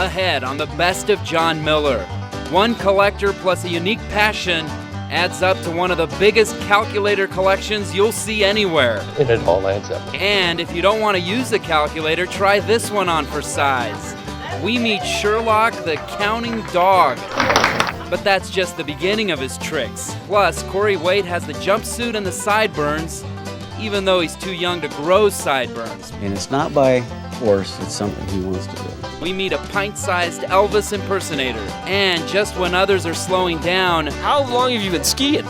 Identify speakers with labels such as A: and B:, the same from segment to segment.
A: ahead on the Best of John Miller. One collector plus a unique passion adds up to one of the biggest calculator collections you'll see anywhere.
B: And it all adds up.
A: And if you don't want to use a calculator, try this one on for size. We meet Sherlock the counting dog. But that's just the beginning of his tricks. Plus, Corey Waite has the jumpsuit and the sideburns, even though he's too young to grow sideburns.
C: And it's not by force, it's something he wants to do.
A: We meet a pint-sized Elvis impersonator. And just when others are slowing down...
D: How long have you been skiing?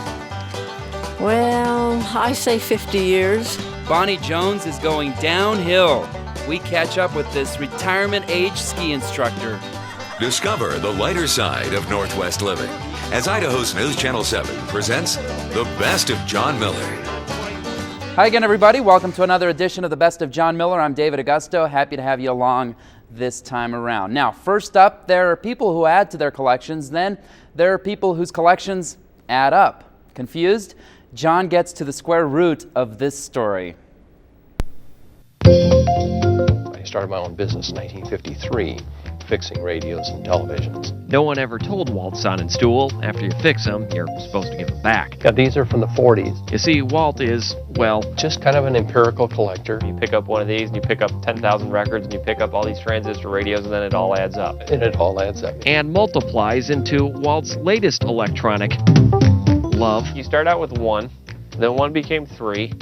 E: Well, I say 50 years.
A: Bonnie Jones is going downhill. We catch up with this retirement-age ski instructor.
F: Discover the lighter side of Northwest living as Idaho's News Channel 7 presents The Best of John Miller.
A: Hi again, everybody. Welcome to another edition of The Best of John Miller. I'm David Augusto. Happy to have you along this time around. Now, first up, there are people who add to their collections. Then there are people whose collections add up. Confused? John gets to the square root of this story.
B: I started my own business in 1953, fixing radios and televisions.
D: No one ever told Walt Sonnenstuhl, after you fix them, you're supposed to give them back.
B: Yeah, these are from the 40s.
D: You see, Walt is, well...
B: just kind of an empirical collector.
G: You pick up one of these and you pick up 10,000 records and you pick up all these transistor radios and then it all adds up.
B: And it all adds up.
D: And multiplies into Walt's latest electronic love.
G: You start out with 1, then 1 became 3,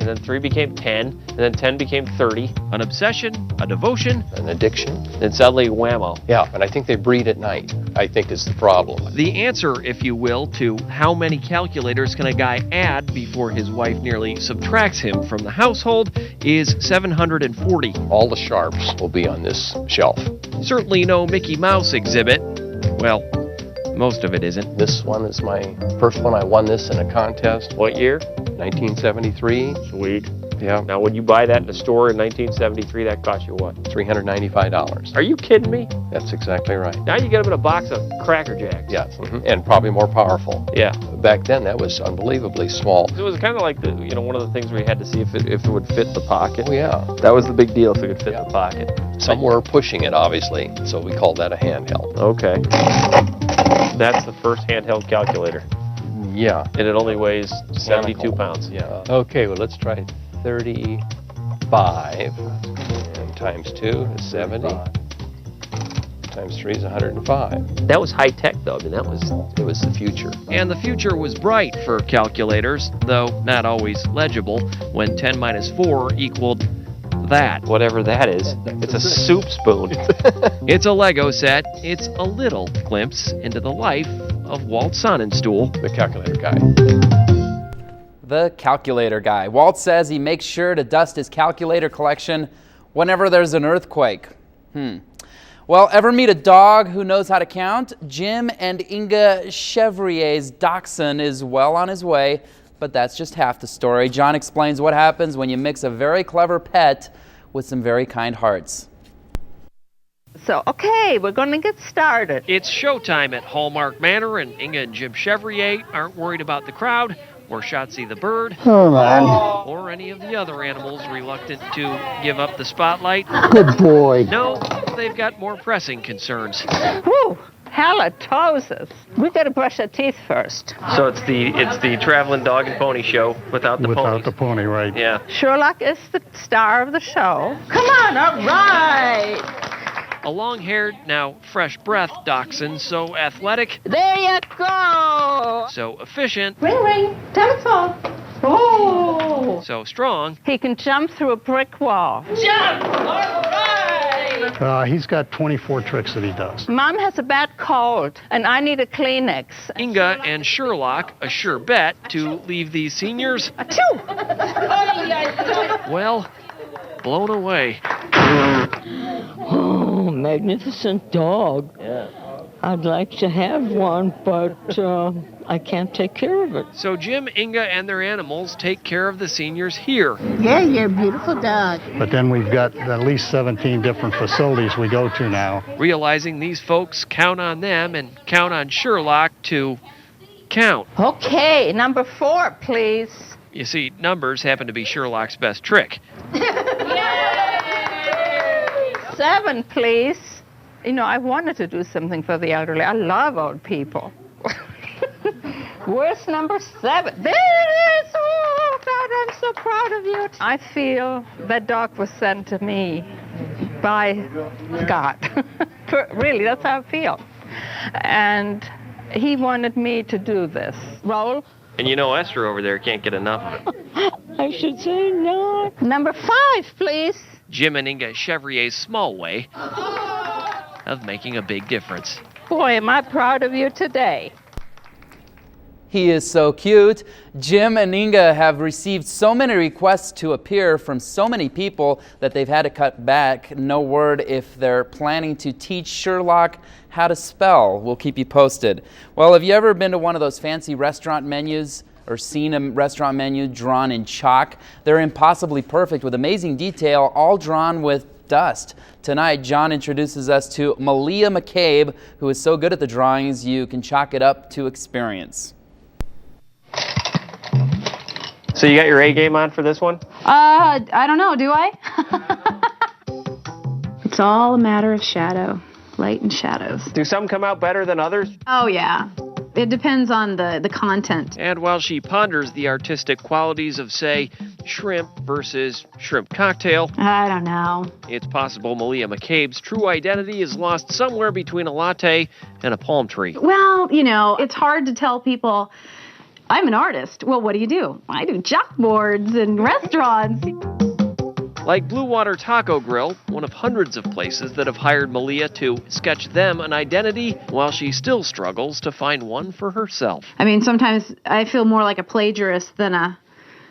G: and then 3 became 10, and then 10 became 30.
D: An obsession, a devotion,
B: an addiction.
G: Then suddenly whammo.
B: Yeah, and I think they breed at night, I think is the problem.
D: The answer, if you will, to how many calculators can a guy add before his wife nearly subtracts him from the household is 740.
B: All the sharps will be on this shelf.
D: Certainly no Mickey Mouse exhibit. Well, most of it isn't.
B: This one is my first one. I won this in a contest.
G: What year?
B: 1973.
G: Sweet.
B: Yeah.
G: Now, when you buy that in the store in 1973, that cost you what?
B: $395.
G: Are you kidding me?
B: That's exactly right.
G: Now you get them in a box of Cracker Jacks.
B: Yeah, and probably more powerful.
G: Yeah.
B: Back then, that was unbelievably small.
G: It was kind of like one of the things where you had to see if it would fit the pocket.
B: Oh, yeah.
G: That was the big deal, if it could fit the pocket.
B: Some were pushing it, obviously, so we called that a handheld.
G: Okay. That's the first handheld calculator.
B: Yeah.
G: And it only weighs 72 pounds.
B: Yeah. Okay, well, let's try 35. And times 2 is 70. Times 3 is 105.
G: That was high tech, though. I mean,
B: it was the future.
D: And the future was bright for calculators, though not always legible, when 10 minus 4 equaled that.
G: Whatever that is. It's a soup spoon.
D: It's a Lego set. It's a little glimpse into the life of Walt Sonnenstuhl.
B: The calculator guy.
A: The calculator guy. Walt says he makes sure to dust his calculator collection whenever there's an earthquake. Well, ever meet a dog who knows how to count? Jim and Inga Chevrier's dachshund is well on his way, but that's just half the story. John explains what happens when you mix a very clever pet with some very kind hearts.
H: So, okay, we're going to get started.
D: It's showtime at Hallmark Manor, and Inga and Jim Chevrier aren't worried about the crowd, or Shotzi the bird, or any of the other animals reluctant to give up the spotlight.
C: Good boy.
D: No, they've got more pressing concerns.
H: Whew, halitosis. We got to brush our teeth first.
G: So it's the traveling dog and pony show without the ponies.
I: Without the pony, right.
G: Yeah.
H: Sherlock is the star of the show. Come on, all right.
D: A long-haired, now fresh-breath dachshund, so athletic,
H: There you go.
D: so efficient,
H: Ring, ring. Telephone. Oh.
D: so strong,
H: He can jump through a brick wall. Jump! All right.
I: He's got 24 tricks that he does.
H: Mom has a bad cold, and I need a Kleenex.
D: Inga and Sherlock a sure bet to leave these seniors,
H: Achoo!
D: well, blown away.
E: Oh, magnificent dog.
G: Yeah.
E: I'd like to have one, but I can't take care of it.
D: So Jim, Inga, and their animals take care of the seniors here.
J: Yeah, you're a beautiful dog.
I: But then we've got at least 17 different facilities we go to now.
D: Realizing these folks count on them and count on Sherlock to count.
H: Okay, number 4, please.
D: You see, numbers happen to be Sherlock's best trick.
H: 7, please. You know, I wanted to do something for the elderly. I love old people. Where's number 7? There it is! Oh, God, I'm so proud of you. I feel that dog was sent to me by God. Really, that's how I feel. And he wanted me to do this. Roll.
G: And you know Esther over there can't get enough of it.
E: I should say no.
J: Number 5, please.
D: Jim and Inga Chevrier's small way of making a big difference.
H: Boy, am I proud of you today.
A: He is so cute. Jim and Inga have received so many requests to appear from so many people that they've had to cut back. No word if they're planning to teach Sherlock how to spell. We'll keep you posted. Well, have you ever been to one of those fancy restaurant menus or seen a restaurant menu drawn in chalk? They're impossibly perfect with amazing detail, all drawn with dust. Tonight, John introduces us to Malia McCabe, who is so good at the drawings you can chalk it up to experience.
G: So you got your A game on for this one?
K: I don't know, do I? It's all a matter of shadow, light and shadows.
G: Do some come out better than others?
K: Oh, yeah. It depends on the content.
D: And while she ponders the artistic qualities of, say, shrimp versus shrimp cocktail,
K: I don't know.
D: it's possible Malia McCabe's true identity is lost somewhere between a latte and a palm tree.
K: Well, you know, it's hard to tell people, I'm an artist. Well, what do? I do chalkboards and restaurants.
D: Like Blue Water Taco Grill, one of hundreds of places that have hired Malia to sketch them an identity while she still struggles to find one for herself.
K: I mean, sometimes I feel more like a plagiarist than an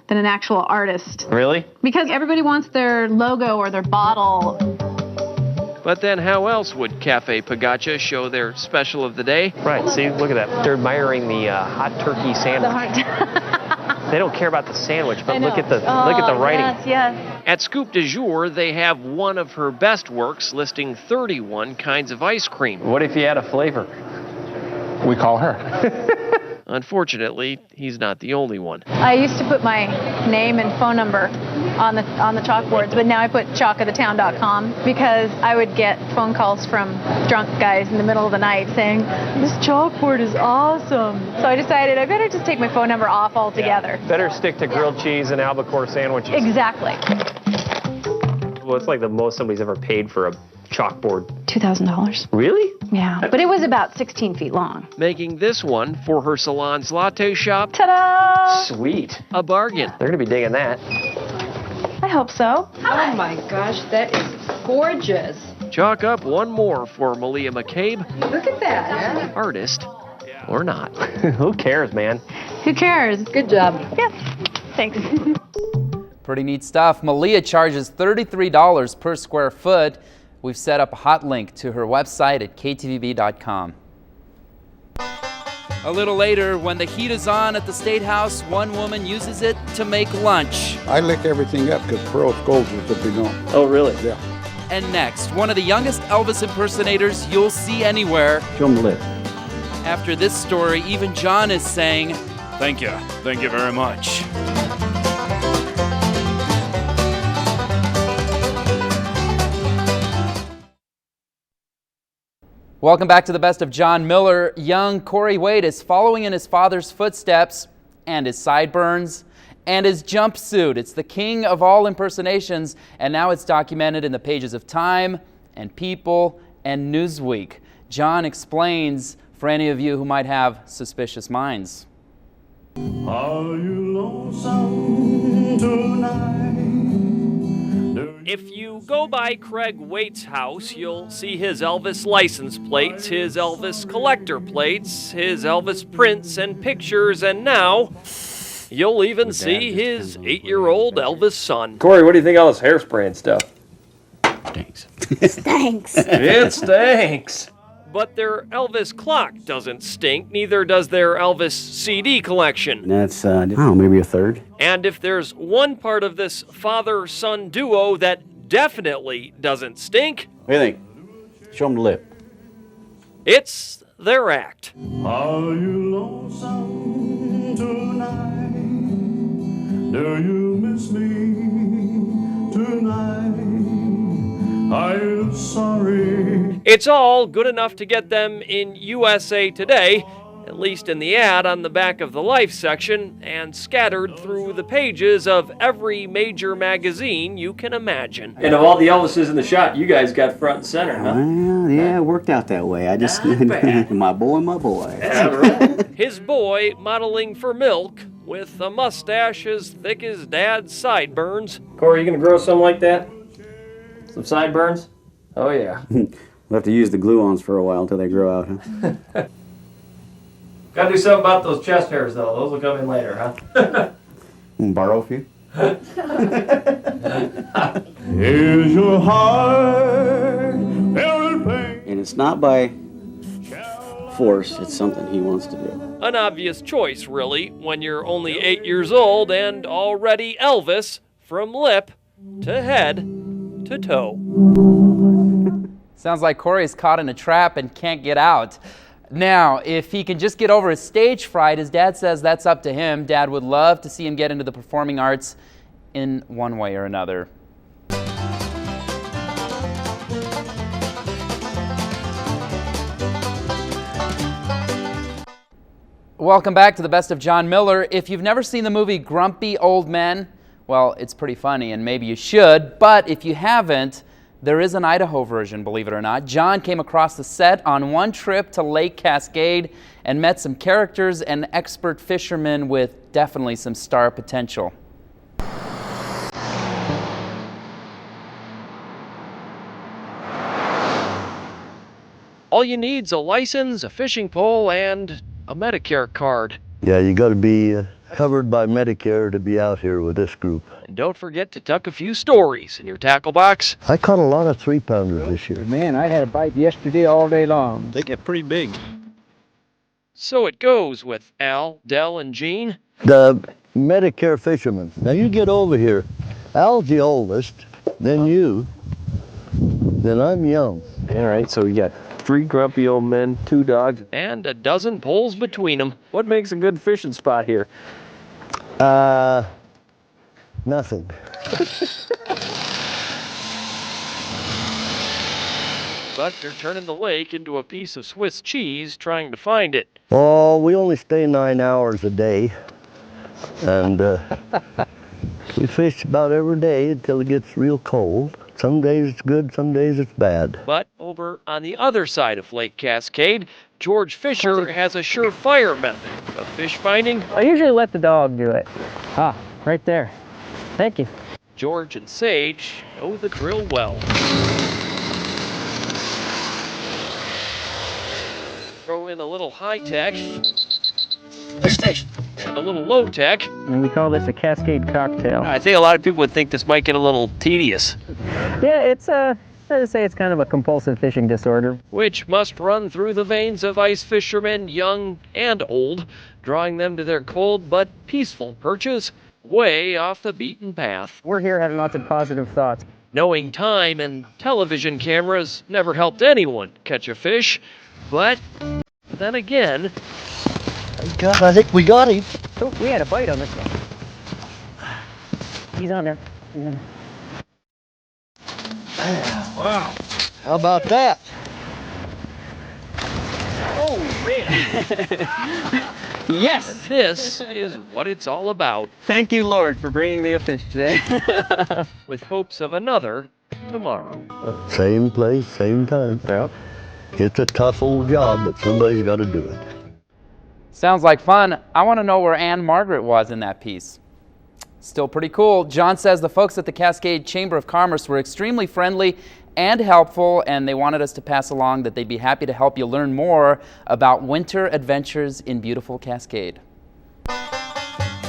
K: actual artist.
G: Really?
K: Because everybody wants their logo or their bottle.
D: But then how else would Cafe Pagacha show their special of the day?
G: Right, see, look at that. They're admiring the hot turkey sandwich. They don't care about the sandwich, but look at the writing.
K: Yes.
D: At Scoop du Jour, they have one of her best works listing 31 kinds of ice cream.
G: What if you had a flavor?
C: We call her.
D: Unfortunately, he's not the only one.
K: I used to put my name and phone number on the chalkboards, but now I put chalkofthetown.com because I would get phone calls from drunk guys in the middle of the night saying, this chalkboard is awesome. So I decided I better just take my phone number off altogether.
G: Yeah. Better stick to grilled cheese and albacore sandwiches.
K: Exactly.
G: Well, it's like the most somebody's ever paid for a chalkboard.
K: $2,000.
G: Really?
K: Yeah, but it was about 16 feet long.
D: Making this one for her salon's latte shop
K: Ta-da!
G: Sweet.
D: a bargain.
G: They're going to be digging that.
K: I hope so.
L: Oh my gosh, that is gorgeous.
D: Chalk up one more for Malia McCabe,
L: Look at that.
D: artist or not.
G: Who cares, man?
K: Who cares?
L: Good job.
K: Yeah, thanks.
A: Pretty neat stuff. Malia charges $33 per square foot. We've set up a hot link to her website at ktvb.com. A little later, when the heat is on at the State House, one woman uses it to make lunch.
M: I lick everything up because Pearl scolds us if we don't.
G: Oh, really?
M: Yeah.
A: And next, one of the youngest Elvis impersonators you'll see anywhere.
C: Show them the lip.
A: After this story, even John is saying, "Thank you very much." Welcome back to the Best of John Miller. Young Corey Wade is following in his father's footsteps, and his sideburns, and his jumpsuit. It's the king of all impersonations, and now it's documented in the pages of Time and People and Newsweek. John explains for any of you who might have suspicious minds.
N: Are you lonesome tonight?
D: If you go by Craig Waite's house, you'll see his Elvis license plates, his Elvis collector plates, his Elvis prints and pictures, and now you'll even see his 8-year-old Elvis son.
G: Corey, what do you think of all this hairspray and stuff?
C: Stinks.
J: Stinks.
G: It stinks.
D: But their Elvis clock doesn't stink, neither does their Elvis CD collection.
C: That's, I don't know, maybe a third.
D: And if there's one part of this father-son duo that definitely doesn't stink,
C: What do you think? Show them the lip.
D: it's their act.
N: Are you lonesome tonight? Do you miss me tonight? Are you sorry?
D: It's all good enough to get them in USA Today, at least in the ad on the back of the Life section, and scattered through the pages of every major magazine you can imagine.
G: And of all the Elvises in the shot, you guys got front and center, huh?
C: Well, yeah, it worked out that way. I just, my boy.
G: Yeah, right.
D: His boy modeling for milk with a mustache as thick as Dad's sideburns.
G: Corey, you gonna grow something like that? Some sideburns? Oh, yeah.
C: We'll have to use the glue-ons for a while until they grow out, huh?
G: Gotta do something about those chest hairs, though. Those will come in later, huh?
C: Borrow a few?
N: Here's your heart, filled with pain.
C: And it's not by force, it's something he wants to do.
D: An obvious choice, really, when you're only 8 years old and already Elvis from lip to head to toe.
A: Sounds like Corey's caught in a trap and can't get out. Now, if he can just get over his stage fright, his dad says that's up to him. Dad would love to see him get into the performing arts in one way or another. Welcome back to the Best of John Miller. If you've never seen the movie Grumpy Old Men, well, it's pretty funny and maybe you should, but if you haven't, there is an Idaho version, believe it or not. John came across the set on one trip to Lake Cascade and met some characters and expert fishermen with definitely some star potential.
D: All you need's a license, a fishing pole, and a Medicare card.
O: Yeah, you got to be covered by Medicare to be out here with this group.
D: And don't forget to tuck a few stories in your tackle box.
O: I caught a lot of 3-pounders this year.
P: Man, I had a bite yesterday all day long.
O: They get pretty big.
D: So it goes with Al, Del, and Gene.
O: The Medicare fishermen. Now you get over here. Al's the oldest, then you, then I'm young.
G: All right, so we got 3 grumpy old men, 2 dogs,
D: and a dozen poles between them.
G: What makes a good fishing spot here?
O: Nothing.
D: But they're turning the lake into a piece of Swiss cheese trying to find it.
O: Oh, we only stay 9 hours a day. And we fish about every day until it gets real cold. Some days it's good, some days it's bad.
D: But over on the other side of Lake Cascade, George Fisher has a surefire method of fish finding.
G: I usually let the dog do it. Ah, right there. Thank you.
D: George and Sage know the drill well. Throw in a little high-tech, and a little low-tech.
G: And we call this a Cascade cocktail.
D: I think a lot of people would think this might get a little tedious.
G: Yeah, it's I'd say it's kind of a compulsive fishing disorder.
D: Which must run through the veins of ice fishermen, young and old, drawing them to their cold but peaceful perches, way off the beaten path.
G: We're here having lots of positive thoughts.
D: Knowing time and television cameras never helped anyone catch a fish, but then again...
O: God, I think we got him.
G: Oh, we had a bite on this one. He's on there. He's on there.
O: Wow. How about that?
G: Oh, man. Yes!
D: This is what it's all about.
G: Thank you, Lord, for bringing me a fish today.
D: With hopes of another tomorrow.
O: Same place, same time.
G: Yep.
O: It's a tough old job, but somebody's got to do it.
A: Sounds like fun. I want to know where Anne Margaret was in that piece. Still pretty cool. John says the folks at the Cascade Chamber of Commerce were extremely friendly and helpful, and they wanted us to pass along that they'd be happy to help you learn more about winter adventures in beautiful Cascade.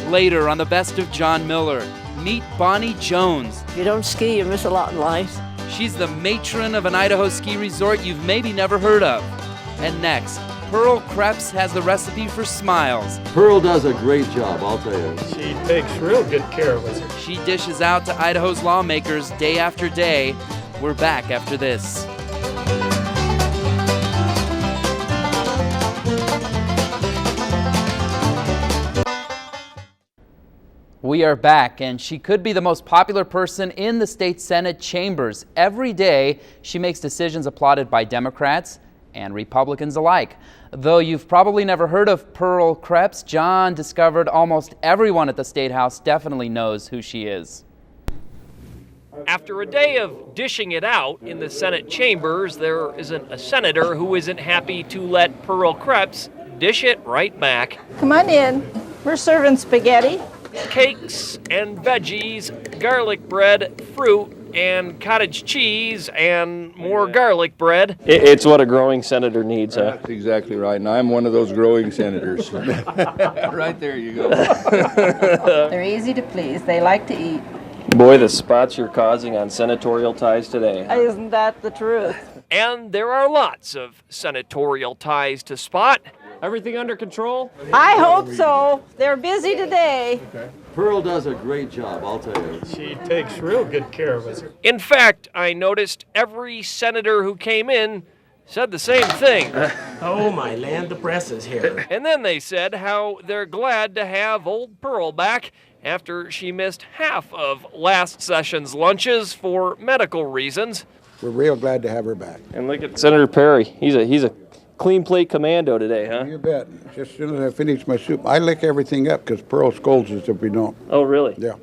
A: Later on the Best of John Miller, meet Bonnie Jones.
E: If you don't ski, you miss a lot in life.
A: She's the matron of an Idaho ski resort you've maybe never heard of. And next, Pearl Krebs has the recipe for smiles.
Q: Pearl does a great job, I'll tell you.
P: She takes real good care of us.
A: She dishes out to Idaho's lawmakers day after day. We're back after this. We are back, and she could be the most popular person in the state Senate chambers. Every day, she makes decisions applauded by Democrats and Republicans alike. Though you've probably never heard of Pearl Krebs, John discovered almost everyone at the State House definitely knows who she is.
D: After a day of dishing it out in the Senate chambers, there isn't a senator who isn't happy to let Pearl Krebs dish it right back.
J: Come on in. We're serving spaghetti.
D: Cakes and veggies, garlic bread, fruit, and cottage cheese, and more garlic bread.
B: It's what a growing senator needs, huh?
M: That's exactly right, and I'm one of those growing senators. Right there you go.
L: They're easy to please. They like to eat.
B: Boy, the spots you're causing on senatorial ties today.
J: Isn't that the truth?
D: And there are lots of senatorial ties to spot. Everything under control?
J: I hope so. They're busy today.
Q: Pearl does a great job, I'll tell you.
P: She takes real good care of us.
D: In fact, I noticed every senator who came in said the same thing.
R: Oh my land, the press is here.
D: And then they said how they're glad to have old Pearl back after she missed half of last session's lunches for medical reasons.
M: We're real glad to have her back.
B: And look at Senator Perry. He's a clean plate commando today, huh?
M: You bet. Just as soon as I finish my soup, I lick everything up because Pearl scolds us if we don't.
B: Oh, really?
M: Yeah.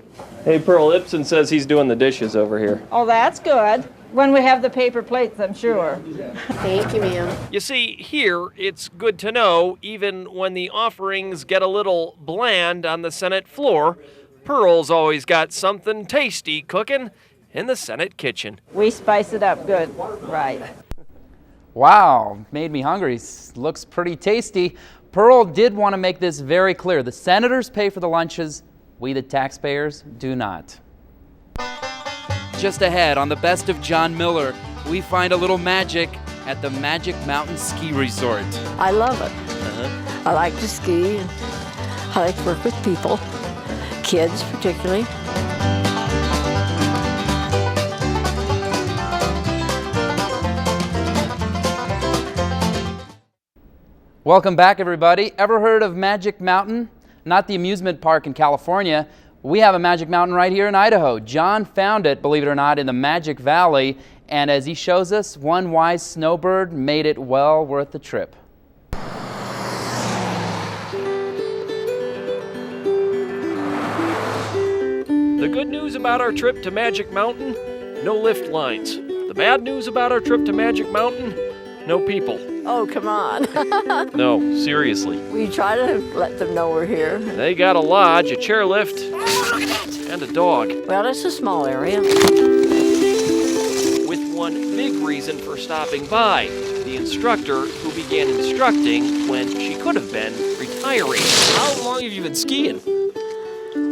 B: Hey, Pearl, Ibsen says he's doing the dishes over here.
J: Oh, that's good. When we have the paper plates, I'm sure.
L: Thank you, ma'am.
D: You see, here it's good to know, even when the offerings get a little bland on the Senate floor, Pearl's always got something tasty cooking in the Senate kitchen.
J: We spice it up good. Right.
A: Wow, made me hungry. Looks pretty tasty. Pearl did want to make this very clear. The senators pay for the lunches. We, the taxpayers, do not. Just ahead on the Best of John Miller, we find a little magic at the Magic Mountain Ski Resort.
E: I love it. I like to ski, and I like to work with people, kids particularly.
A: Welcome back, everybody. Ever heard of Magic Mountain? Not the amusement park in California. We have a Magic Mountain right here in Idaho. John found it, believe it or not, in the Magic Valley, and as he shows us, one wise snowbird made it well worth the trip.
D: The good news about our trip to Magic Mountain, no lift lines. The bad news about our trip to Magic Mountain, no people.
E: Oh, come on.
D: No, seriously.
E: We try to let them know we're here.
D: They got a lodge, a chairlift, and a dog.
E: Well, it's a small area.
D: With one big reason for stopping by, the instructor who began instructing when she could have been retiring. How long have you been skiing?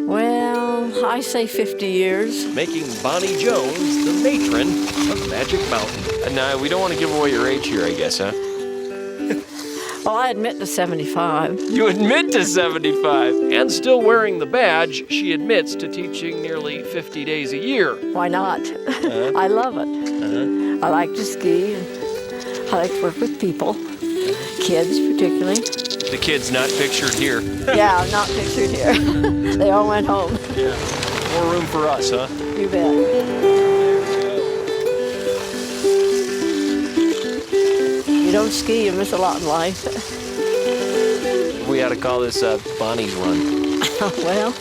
E: Well, I say 50 years.
D: Making Bonnie Jones the matron of Magic Mountain. And we don't want to give away your age here, I guess, huh?
E: Well, I admit to 75.
D: You admit to 75. And still wearing the badge, she admits to teaching nearly 50 days a year.
E: Why not? I love it. I like to ski, and I like to work with people, kids particularly.
D: The kids not pictured here.
E: Yeah, not pictured here. They all went home.
D: Yeah. More room for us, huh?
E: You bet. You don't ski, you miss a lot in life.
D: We ought to call this Bonnie's Run.
E: Well,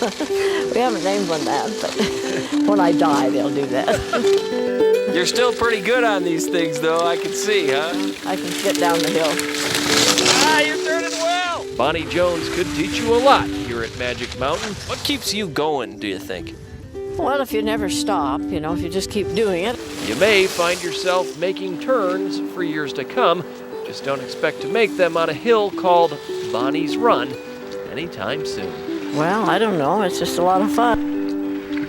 E: we haven't named one that, but when I die, they'll do that.
D: You're still pretty good on these things, though, I can see, huh?
E: I can get down the hill.
D: You're turning well! Bonnie Jones could teach you a lot here at Magic Mountain. What keeps you going, do you think?
E: Well, if you never stop, if you just keep doing it.
D: You may find yourself making turns for years to come. Just don't expect to make them on a hill called Bonnie's Run anytime soon.
E: Well, I don't know. It's just a lot of fun.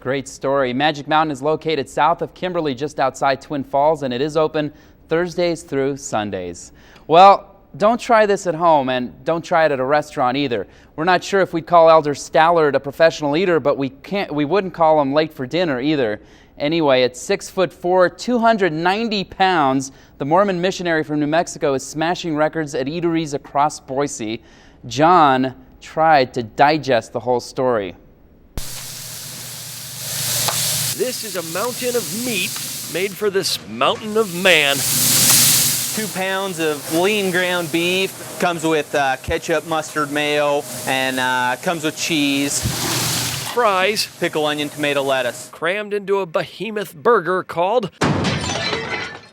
A: Great story. Magic Mountain is located south of Kimberly, just outside Twin Falls, and it is open Thursdays through Sundays. Well, don't try this at home, and don't try it at a restaurant either. We're not sure if we'd call Elder Stallard a professional eater, but we wouldn't call him late for dinner either. Anyway, at 6'4", 290 pounds, the Mormon missionary from New Mexico is smashing records at eateries across Boise. John tried to digest the whole story.
D: This is a mountain of meat made for this mountain of man.
S: 2 pounds of lean ground beef, comes with ketchup, mustard, mayo, and comes with cheese.
D: Fries,
S: pickle, onion, tomato, lettuce.
D: Crammed into a behemoth burger called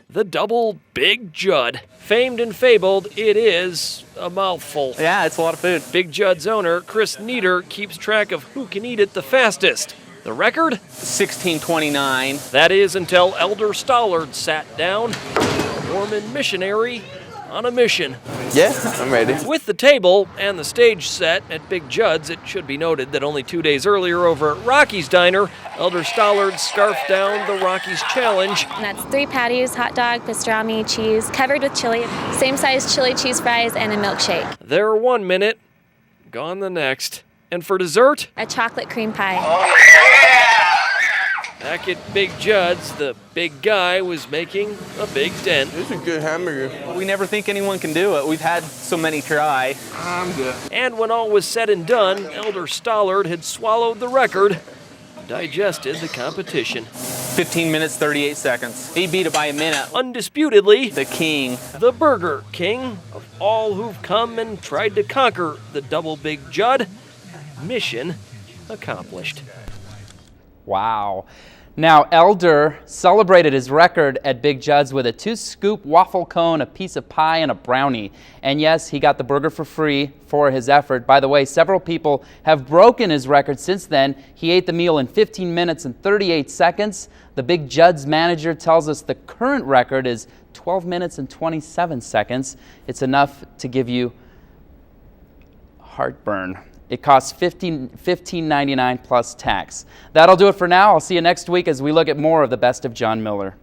D: the Double Big Jud. Famed and fabled, it is a mouthful.
S: Yeah, it's a lot of food.
D: Big Jud's owner, Chris Nieder, keeps track of who can eat it the fastest. The record?
S: 1629.
D: That is until Elder Stollard sat down, a Mormon missionary on a mission.
S: Yeah, I'm ready.
D: With the table and the stage set at Big Jud's, it should be noted that only 2 days earlier over at Rocky's Diner, Elder Stollard scarfed down the Rocky's Challenge.
T: And that's 3 patties, hot dog, pastrami, cheese, covered with chili, same size chili cheese fries, and a milkshake.
D: There 1 minute, gone the next. And for dessert?
T: A chocolate cream pie.
D: Back at Big Jud's, the big guy was making a big dent.
S: This is a good hamburger. We never think anyone can do it. We've had so many try. I'm good.
D: And when all was said and done, Elder Stollard had swallowed the record, digested the competition.
S: 15 minutes, 38 seconds. He beat it by a minute.
D: Undisputedly,
S: the king.
D: The Burger King of all who've come and tried to conquer the Double Big Jud. Mission accomplished.
A: Wow. Now, Elder celebrated his record at Big Jud's with a 2-scoop waffle cone, a piece of pie, and a brownie. And yes, he got the burger for free for his effort. By the way, several people have broken his record since then. He ate the meal in 15 minutes and 38 seconds. The Big Jud's manager tells us the current record is 12 minutes and 27 seconds. It's enough to give you heartburn. It costs $15.99 plus tax. That'll do it for now. I'll see you next week as we look at more of the best of John Miller.